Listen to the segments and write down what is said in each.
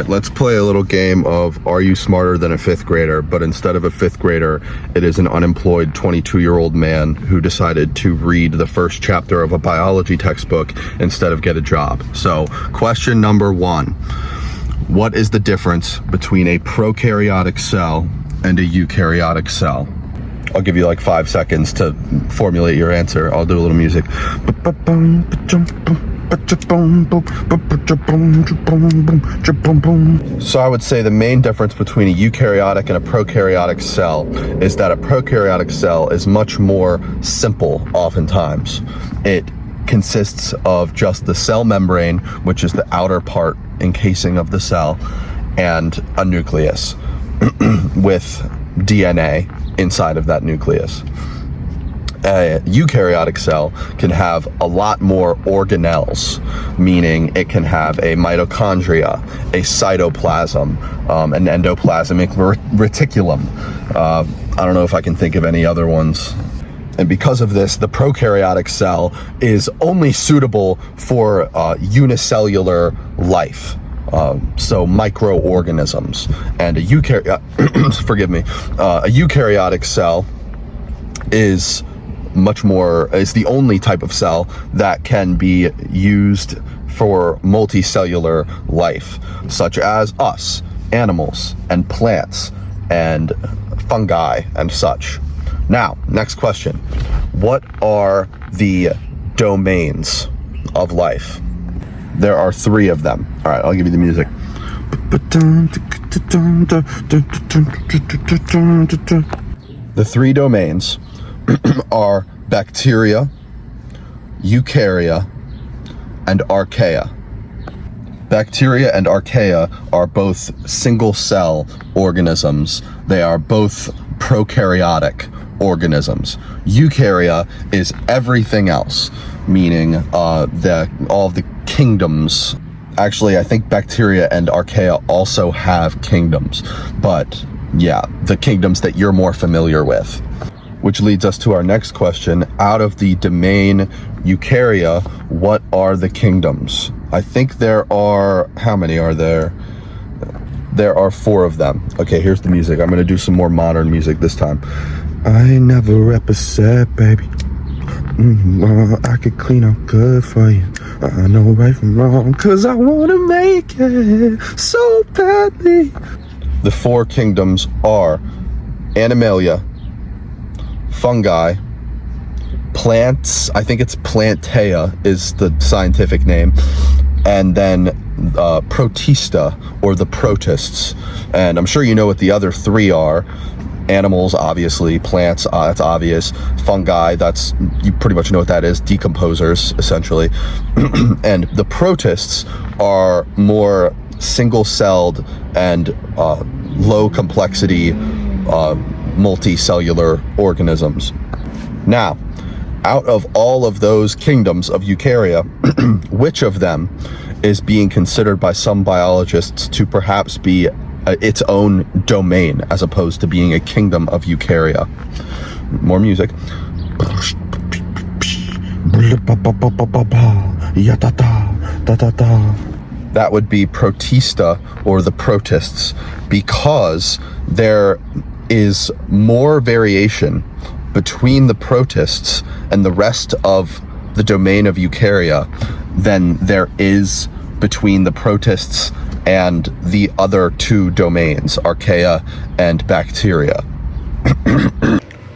right, let's play a little game of Are You Smarter Than a Fifth Grader? But instead of a fifth grader, it is an unemployed 22-year-old man who decided to read the first chapter of a biology textbook instead of get a job. So, question number 1. What is the difference between a prokaryotic cell and a eukaryotic cell? I'll give you like 5 seconds to formulate your answer. I'll do a little music. So I would say the main difference between a eukaryotic and a prokaryotic cell is that a prokaryotic cell is much more simple oftentimes. It consists of just the cell membrane, which is the outer part encasing of the cell, and a nucleus with DNA inside of that nucleus. A eukaryotic cell can have a lot more organelles, meaning it can have a mitochondria, a cytoplasm, an endoplasmic reticulum. I don't know if I can think of any other ones. And because of this, the prokaryotic cell is only suitable for unicellular life. So microorganisms. And a eukaryotic cell is the only type of cell that can be used for multicellular life, such as us, animals, and plants, and fungi, and such. Now, next question. What are the domains of life? There are 3 of them. All right, I'll give you the music. The 3 domains are bacteria, eukarya, and archaea. Bacteria and archaea are both single-cell organisms. They are both prokaryotic organisms. Eukarya is everything else, meaning all of the kingdoms. Actually, I think bacteria and archaea also have kingdoms, but yeah, the kingdoms that you're more familiar with. Which leads us to our next question. Out of the domain eukarya, what are the kingdoms? I think there are, how many are there? There are 4 of them. Okay, here's the music. I'm gonna do some more modern music this time. I ain't never upset, baby. I could clean up good for you. I know right from wrong, cause I wanna make it so badly. The 4 kingdoms are Animalia, fungi, plants, I think it's Plantae is the scientific name, and then Protista, or the protists. And I'm sure you know what the other 3 are. Animals, obviously. Plants, that's obvious. Fungi, you pretty much know what that is. Decomposers, essentially. And the protists are more single-celled and low complexity multicellular organisms. Now, out of all of those kingdoms of eukarya, which of them is being considered by some biologists to perhaps be its own domain, as opposed to being a kingdom of eukarya? More music. That would be Protista, or the protists, because there is more variation between the protists and the rest of the domain of eukarya than there is between the protists and the other 2 domains, archaea and bacteria.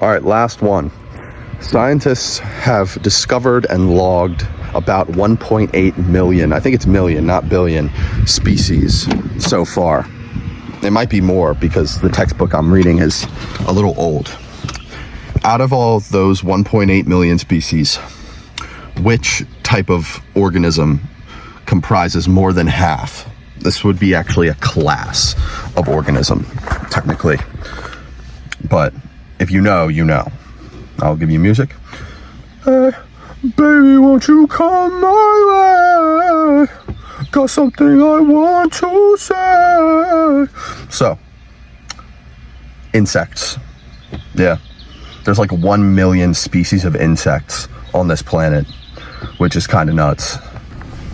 All right, last one. Scientists have discovered and logged about 1.8 million, I think it's million, not billion, species so far. It might be more because the textbook I'm reading is a little old. Out of all those 1.8 million species, which type of organism comprises more than half? This would be actually a class of organism, technically. But if you know, you know. I'll give you music. Baby, won't you come my way? Got something I want to say. So, insects. Yeah. There's like 1 million species of insects on this planet, which is kind of nuts.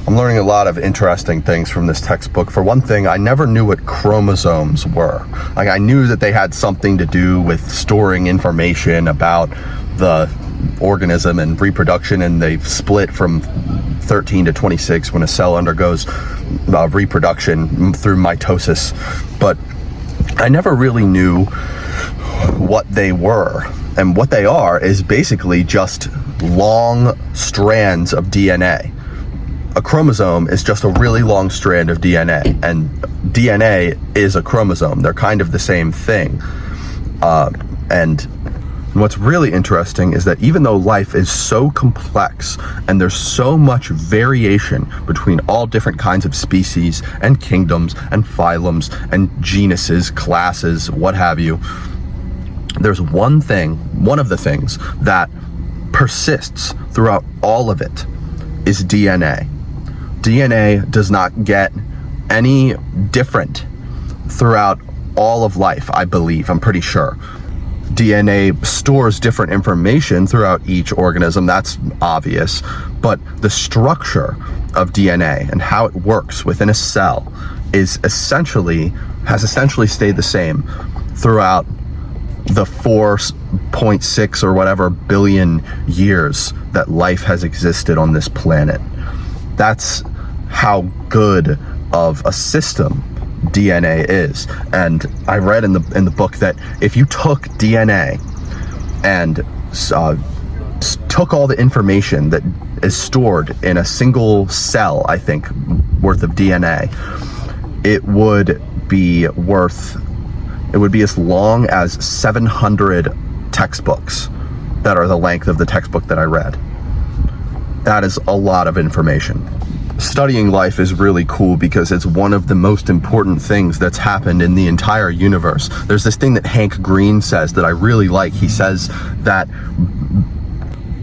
I'm learning a lot of interesting things from this textbook. For one thing, I never knew what chromosomes were. Like, I knew that they had something to do with storing information about the organism and reproduction, and they split from 13 to 26 when a cell undergoes reproduction through mitosis. But I never really knew what they were. And what they are is basically just long strands of DNA. A chromosome is just a really long strand of DNA, and DNA is a chromosome. They're kind of the same thing. And what's really interesting is that even though life is so complex and there's so much variation between all different kinds of species and kingdoms and phylums and genuses, classes, what have you, there's one of the things that persists throughout all of it is DNA. DNA does not get any different throughout all of life, I believe. I'm pretty sure. DNA stores different information throughout each organism, that's obvious, but the structure of DNA and how it works within a cell has essentially stayed the same throughout the 4.6 or whatever billion years that life has existed on this planet. That's how good of a system DNA is. And I read in the book that if you took DNA and took all the information that is stored in a single cell, I think, worth of DNA, it would be as long as 700 textbooks that are the length of the textbook that I read. That is a lot of information. Studying life is really cool because it's one of the most important things that's happened in the entire universe. There's this thing that Hank Green says that I really like. He says that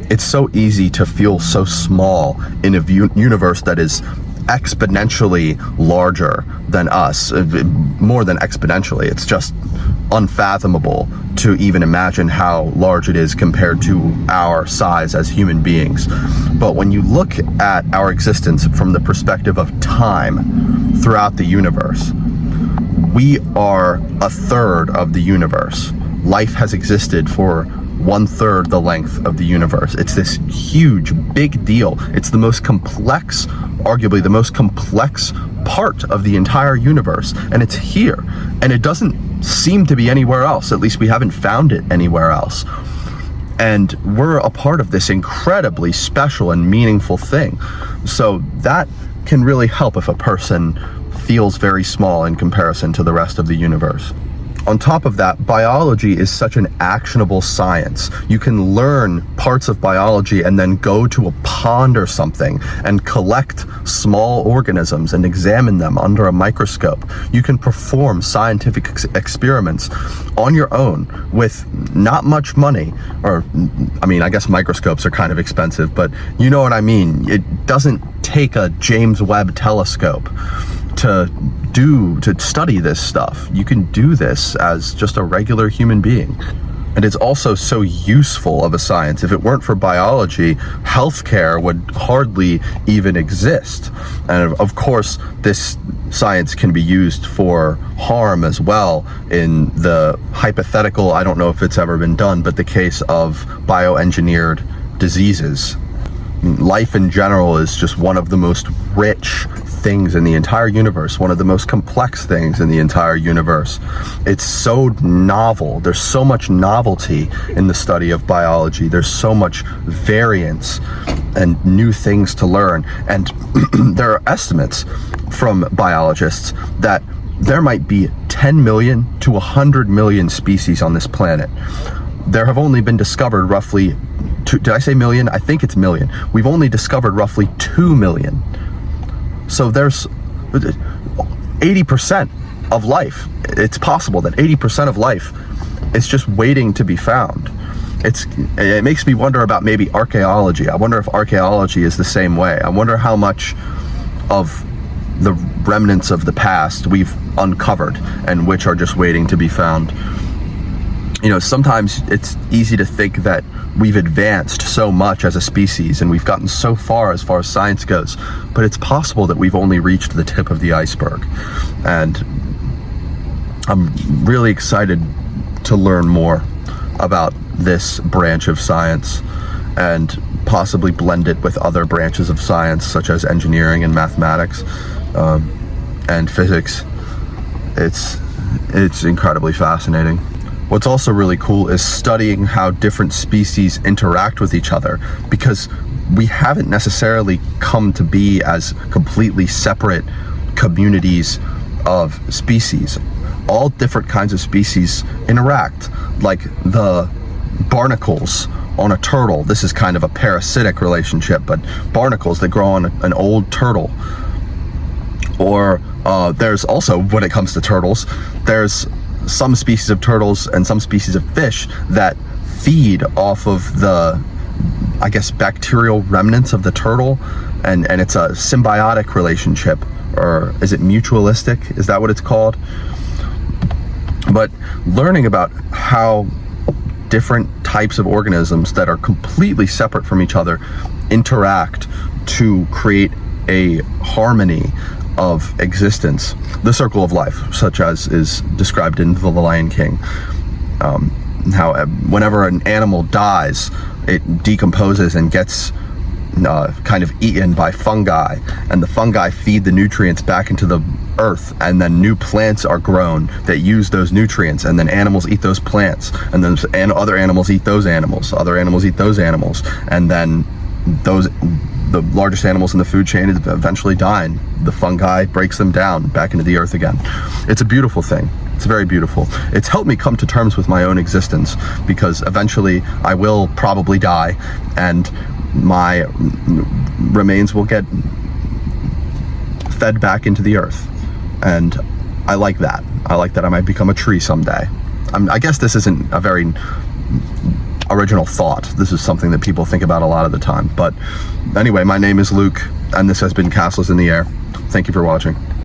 it's so easy to feel so small in a universe that is exponentially larger than us, more than exponentially. It's just unfathomable to even imagine how large it is compared to our size as human beings. But when you look at our existence from the perspective of time throughout the universe, we are a third of the universe. Life has existed for 1/3 the length of the universe. It's this huge, big deal. It's the most complex, arguably the most complex part of the entire universe. And it's here. And it doesn't seem to be anywhere else. At least we haven't found it anywhere else. And we're a part of this incredibly special and meaningful thing. So that can really help if a person feels very small in comparison to the rest of the universe. On top of that, biology is such an actionable science. You can learn parts of biology and then go to a pond or something and collect small organisms and examine them under a microscope. You can perform scientific experiments on your own with not much money, or, I mean, I guess microscopes are kind of expensive, but you know what I mean. It doesn't take a James Webb telescope to study this stuff. You can do this as just a regular human being. And it's also so useful of a science. If it weren't for biology, healthcare would hardly even exist. And of course, this science can be used for harm as well in the hypothetical, I don't know if it's ever been done, but the case of bioengineered diseases. Life in general is just one of the most rich things in the entire universe, one of the most complex things in the entire universe. It's so novel. There's so much novelty in the study of biology. There's so much variance and new things to learn. And there are estimates from biologists that there might be 10 million to 100 million species on this planet. There have only been discovered roughly, did I say million? I think it's million. We've only discovered roughly 2 million. So there's 80% of life. It's possible that 80% of life is just waiting to be found. It makes me wonder about maybe archaeology. I wonder if archaeology is the same way. I wonder how much of the remnants of the past we've uncovered and which are just waiting to be found. sometimes it's easy to think that we've advanced so much as a species and we've gotten so far as science goes, but it's possible that we've only reached the tip of the iceberg. And I'm really excited to learn more about this branch of science and possibly blend it with other branches of science, such as engineering and mathematics, and physics. It's incredibly fascinating. What's also really cool is studying how different species interact with each other, because we haven't necessarily come to be as completely separate communities of species. All different kinds of species interact, like the barnacles on a turtle. This is kind of a parasitic relationship, but barnacles that grow on an old turtle. Or there's also, when it comes to turtles, there's some species of turtles and some species of fish that feed off of the, I guess, bacterial remnants of the turtle, and it's a symbiotic relationship, or is it mutualistic? Is that what it's called? But learning about how different types of organisms that are completely separate from each other interact to create a harmony of existence, the circle of life, such as is described in The Lion King. How whenever an animal dies, it decomposes and gets kind of eaten by fungi, and the fungi feed the nutrients back into the earth, and then new plants are grown that use those nutrients, and then animals eat those plants, and then other animals eat those animals, other animals eat those animals, and then the largest animals in the food chain eventually die, and the fungi breaks them down back into the earth again. It's a beautiful thing. It's very beautiful. It's helped me come to terms with my own existence, because eventually I will probably die, and my remains will get fed back into the earth. And I like that. I like that I might become a tree someday. I guess this isn't a very original thought. This is something that people think about a lot of the time. But anyway, my name is Luke, and this has been Castles in the Air. Thank you for watching.